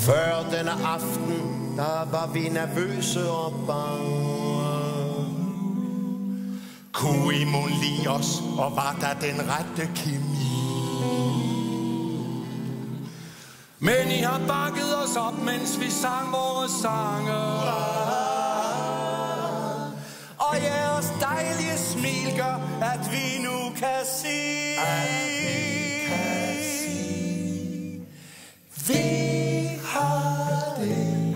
Før denne aften, der var vi nervøse og bange. Kunne I mon lide os, og var der den rette kemi? Men I har bakket os op, mens vi sang vores sange. Og jeres dejlige smil gør, at vi nu kan sige, vi har det.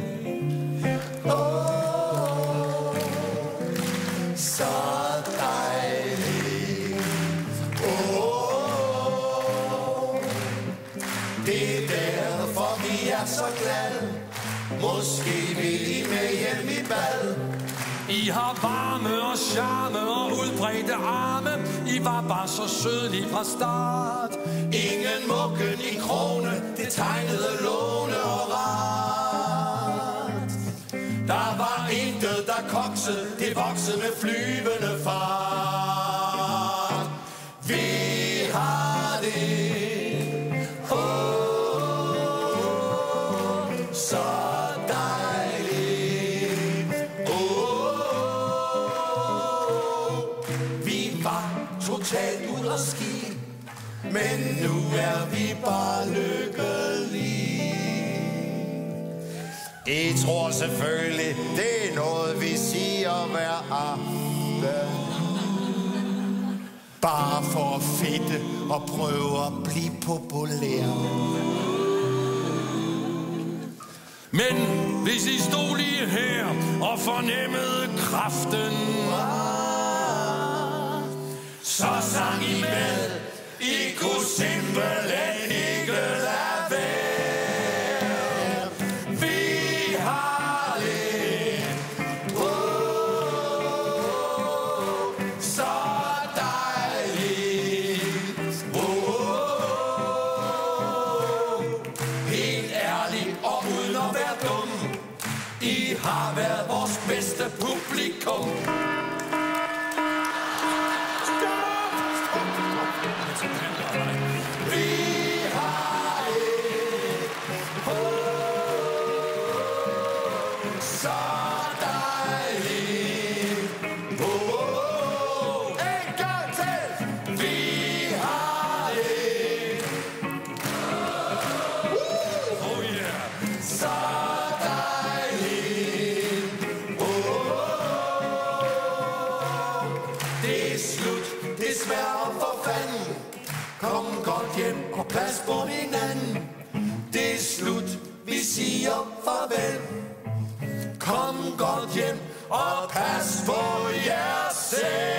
Åh, så dejligt. Åh, det er derfor vi er så glade. Måske vil I med hjem i bad. I har varme og charme og udbredte arme. I var bare så sød lige fra start. Ingen mukken i krone, det tegnede låne og ret. Der var intet, der koksede, det voksede med flyvende fart. Vi har det. Så totalt ud og ski, men nu er vi bare lykkelige. I tror selvfølgelig, det er noget, vi siger hver aften. Bare for at fedte og prøve at blive populær. Men hvis I stod lige her og fornemmede kraften, så sang I med. I kunne simpelthen ikke lade være. Vi har det. Så dejligt. Helt ærligt og uden at være dum. I har været vores bedste publikum. Kom godt hjem og pas på hinanden. Det er slut, vi siger farvel. Kom godt hjem og pas på jer selv.